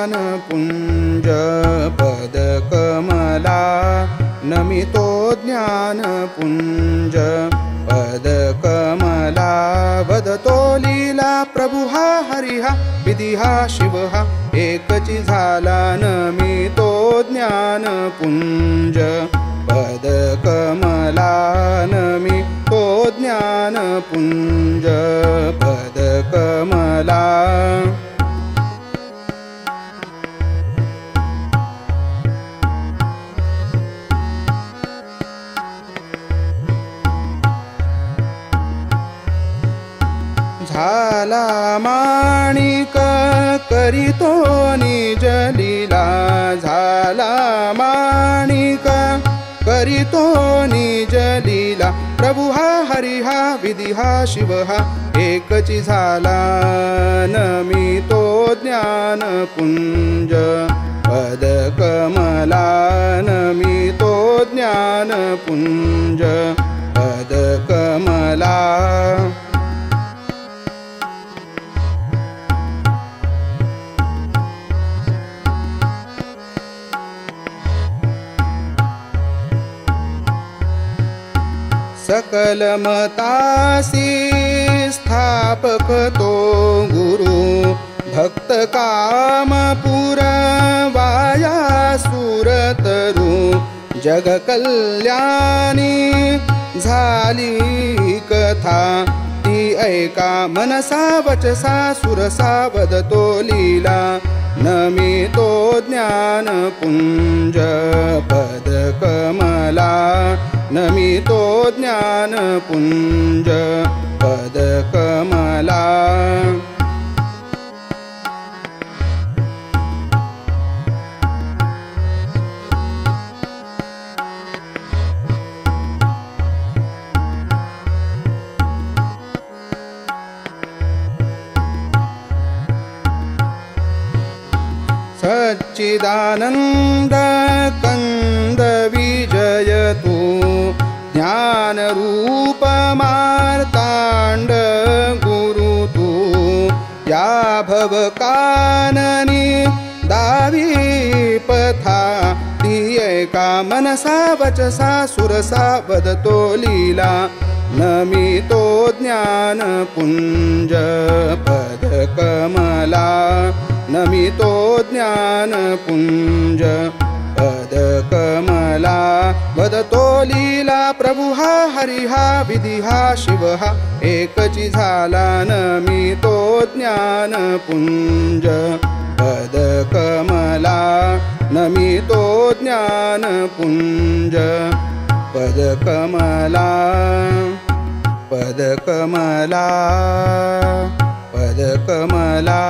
ज्ञानपुञ्ज पदकमला नमितो ज्ञानपुञ्ज पदकमला वदतो लीला प्रभुः हरिः विधिः शिवः एकची झाला नमितो ज्ञानपुञ्ज पदकमला नमितो ज्ञानपुञ्ज पदकमला झाला माणिक करीतो निज लीला झाला माणिक करीतो निज लीला प्रभुः हरिः विधिः शिवः एकची झाला नमितो ज्ञानपुञ्ज पदकमला नमितो ज्ञानपुञ्ज पदकमला सकल मतासी स्थापक तो गुरु भक्त काम पुरवाया सुरतरु जग कल्याणी झाली कथा ती ऐका मनसा वचसा सुरसा वदतो लीला नमितो ज्ञानपुञ्ज पदकमला नमितो ज्ञानपुञ्ज पदकमला सच्चिदानंद कंद विजयतु ज्ञान रूप मार्तांड गुरु तू या भव काननी दावी पथा ती ऐका मनसा वचसा सुरसा वदतो लीला नमितो ज्ञानपुञ्ज पदकमला नमितो ज्ञानपुञ्ज पदकमला वदतो लीला प्रभुः हरिः विधिः शिवः एकची झाला नमितो ज्ञानपुञ्ज पदकमला नमितो ज्ञानपुञ्ज पदकमला पदकमला पदकमला